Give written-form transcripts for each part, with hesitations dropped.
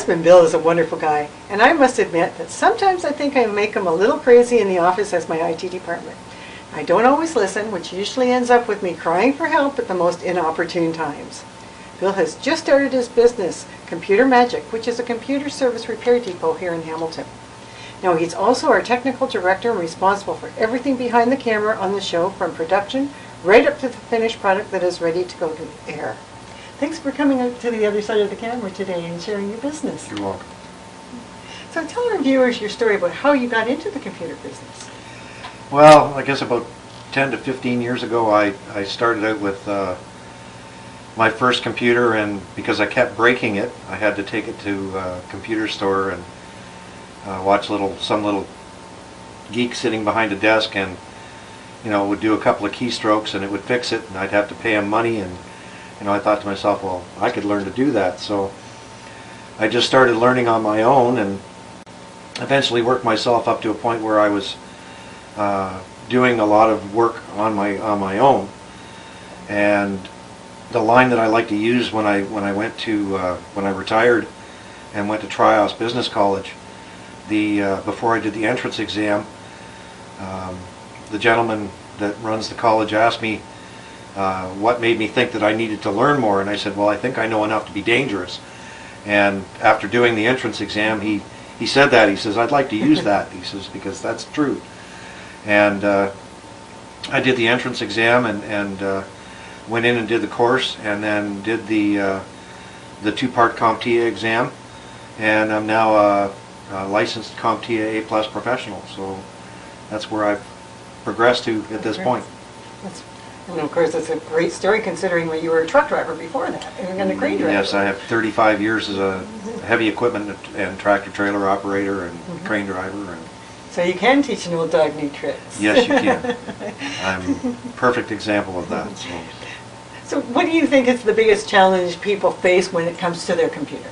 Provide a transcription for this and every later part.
husband, Bill, is a wonderful guy, and I must admit that sometimes I think I make him a little crazy in the office as my IT department. I don't always listen, which usually ends up with me crying for help at the most inopportune times. Bill has just started his business, Computer Magic, which is a computer service repair depot here in Hamilton. Now, he's also our technical director and responsible for everything behind the camera on the show, from production right up to the finished product that is ready to go to the air. Thanks for coming out to the other side of the camera today and sharing your business. You're welcome. So tell our viewers your story about how you got into the computer business. Well, I guess about 10 to 15 years ago, I started out with my first computer, and because I kept breaking it, I had to take it to a computer store and watch some little geek sitting behind a desk, and would do a couple of keystrokes and it would fix it, and I'd have to pay him money. And I thought to myself, well, I could learn to do that. So I just started learning on my own, and eventually worked myself up to a point where I was doing a lot of work on my own. And the line that I like to use when I retired and went to Trios Business College, before I did the entrance exam, the gentleman that runs the college asked me what made me think that I needed to learn more, and I said, well, I think I know enough to be dangerous. And after doing the entrance exam, he said that. He says, I'd like to use that. He says, because that's true. And I did the entrance exam and went in and did the course, and then did the two-part CompTIA exam, and I'm now a licensed CompTIA A+ professional. So that's where I've progressed to at this point. And of course, it's a great story considering that you were a truck driver before that, and a crane driver. Yes, I have 35 years as a heavy equipment and tractor-trailer operator and crane driver. And so you can teach an old dog new tricks. Yes, you can. I'm a perfect example of that. So what do you think is the biggest challenge people face when it comes to their computer?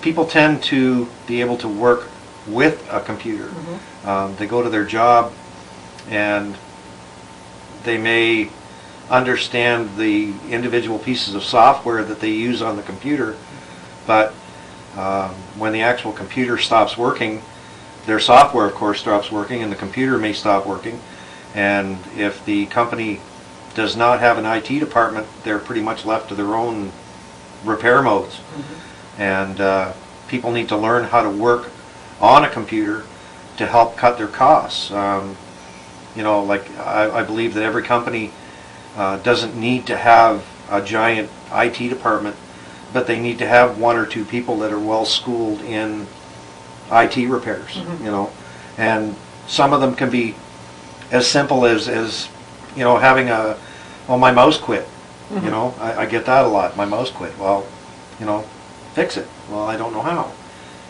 People tend to be able to work with a computer. They go to their job and they may understand the individual pieces of software that they use on the computer, but when the actual computer stops working, their software of course stops working, and the computer may stop working. And if the company does not have an IT department, they're pretty much left to their own repair modes. And people need to learn how to work on a computer to help cut their costs. Like I believe that every company doesn't need to have a giant IT department, but they need to have one or two people that are well schooled in IT repairs. And some of them can be as simple as having my mouse quit. I get that a lot. My mouse quit. Well, fix it. Well, I don't know how.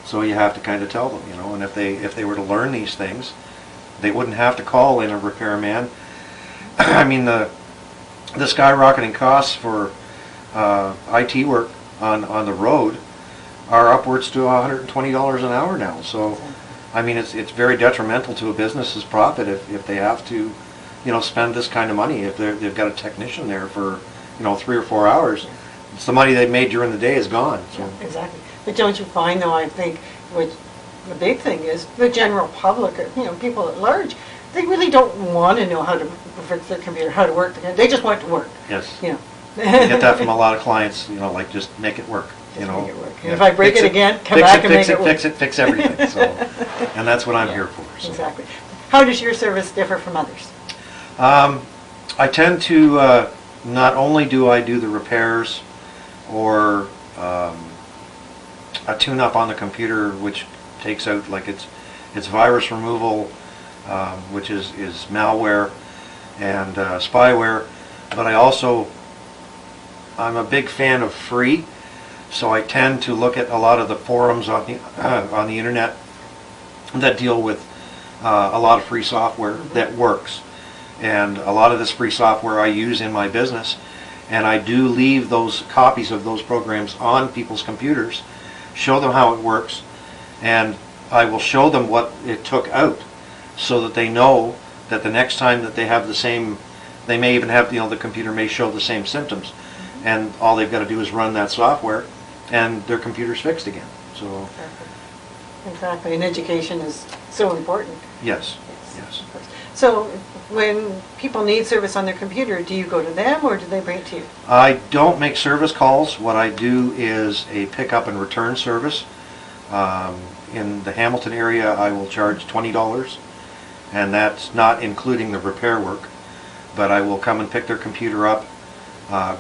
So you have to kind of tell them, and if they were to learn these things, they wouldn't have to call in a repairman. I mean, the skyrocketing costs for IT work on the road are upwards to $120 an hour now. So, I mean, it's very detrimental to a business's profit if they have to, spend this kind of money. If they've got a technician there for 3 or 4 hours, it's the money they made during the day is gone. So. Yeah, exactly. But don't you find, though, I think, which the big thing is the general public, or people at large, they really don't want to know how to fix their computer, how to work the computer. They just want it to work. Yes. I get that from a lot of clients. Like just make it work. Make it work. And if I break it again, come back and make it work. Fix everything. So, and that's what I'm here for. So. Exactly. How does your service differ from others? I tend to not only do I do the repairs or a tune-up on the computer, which takes out like its virus removal, which is malware and spyware, but I'm a big fan of free, so I tend to look at a lot of the forums on the internet that deal with a lot of free software that works, and a lot of this free software I use in my business, and I do leave those copies of those programs on people's computers, show them how it works, and I will show them what it took out so that they know that the next time that they have the same, they may even have, the computer may show the same symptoms, and all they've got to do is run that software and their computer's fixed again. So Exactly, and education is so important. yes, yes. Of course. So when people need service on their computer, do you go to them or do they bring it to you? I don't make service calls. What I do is a pickup and return service. In the Hamilton area, I will charge $20, and that's not including the repair work. But I will come and pick their computer up,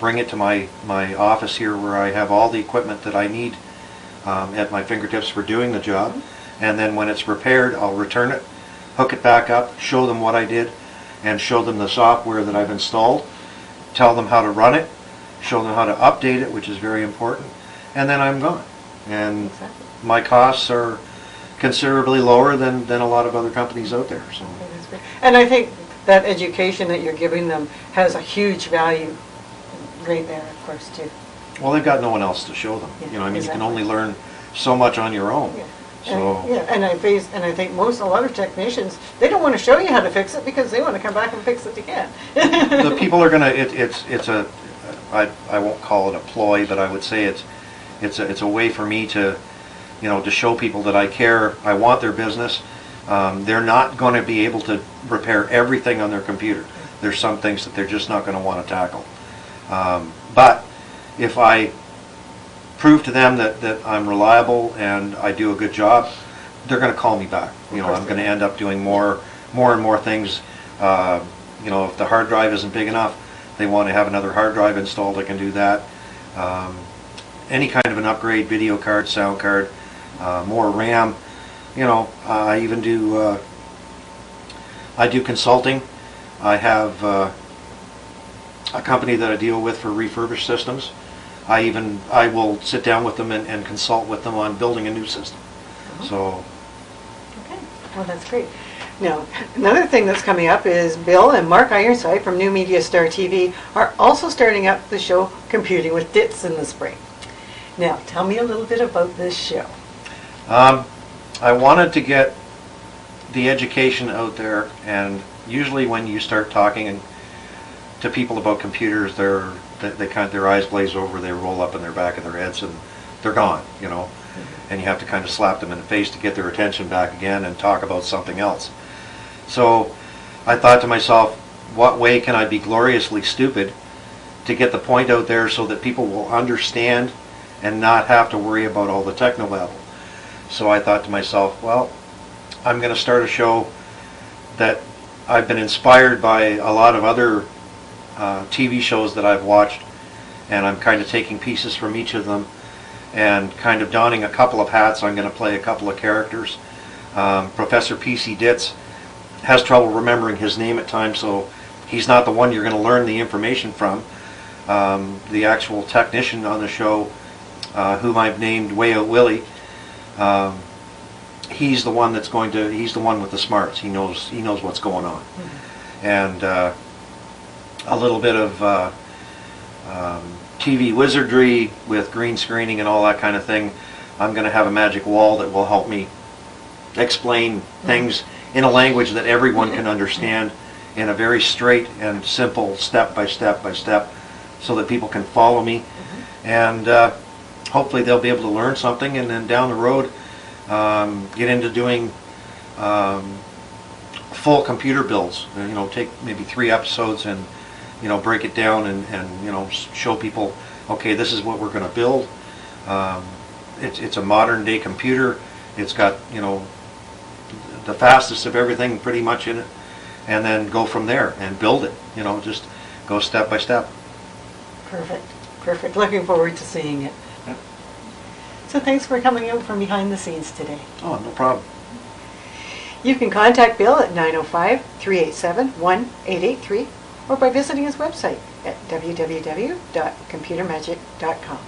bring it to my office here where I have all the equipment that I need at my fingertips for doing the job. And then when it's repaired, I'll return it, hook it back up, show them what I did, and show them the software that I've installed, tell them how to run it, show them how to update it, which is very important, and then I'm gone. And Exactly. my costs are considerably lower than a lot of other companies out there. So. That's great. And I think that education that you're giving them has a huge value right there, of course, too. Well, they've got no one else to show them. Yeah, You know, I mean, exactly. you can only learn so much on your own. Yeah. So, And I think a lot of technicians, they don't want to show you how to fix it because they want to come back and fix it again. the people are gonna. I won't call it a ploy, but I would say it's a way for me to, to show people that I care. I want their business. They're not going to be able to repair everything on their computer. There's some things that they're just not going to want to tackle. But if I prove to them that I'm reliable and I do a good job, they're going to call me back. I'm going to end up doing more and more things. If the hard drive isn't big enough, they want to have another hard drive installed, I can do that. Any kind of an upgrade, video card, sound card, more RAM. I even do consulting. I have a company that I deal with for refurbished systems. I will sit down with them and consult with them on building a new system. So. Okay, well, that's great. Now, another thing that's coming up is Bill and Mark Ironside from New Media Star TV are also starting up the show Computing with Ditz in the spring. Now, tell me a little bit about this show. I wanted to get the education out there, and usually when you start talking to people about computers, their eyes glaze over, they roll up in their back of their heads, and they're gone, and you have to kind of slap them in the face to get their attention back again and talk about something else. So I thought to myself, what way can I be gloriously stupid to get the point out there so that people will understand and not have to worry about all the techno level? So I thought to myself, well, I'm going to start a show that I've been inspired by a lot of other TV shows that I've watched, and I'm kind of taking pieces from each of them and kind of donning a couple of hats. I'm going to play a couple of characters. Professor P.C. Ditz has trouble remembering his name at times, so he's not the one you're going to learn the information from. The actual technician on the show, whom I've named Way Out Willie, he's the one he's the one with the smarts. He knows what's going on. And a little bit of TV wizardry with green screening and all that kind of thing. I'm going to have a magic wall that will help me explain things in a language that everyone can understand in a very straight and simple step by step so that people can follow me. And hopefully they'll be able to learn something, and then down the road get into doing full computer builds. Take maybe 3 episodes and break it down and show people, okay, this is what we're going to build. It's a modern day computer. It's got the fastest of everything pretty much in it, and then go from there and build it. Just go step by step. Perfect. Looking forward to seeing it. Yeah. So thanks for coming out from behind the scenes today. Oh, no problem. You can contact Bill at 905-387-1883 or by visiting his website at www.computermagic.com.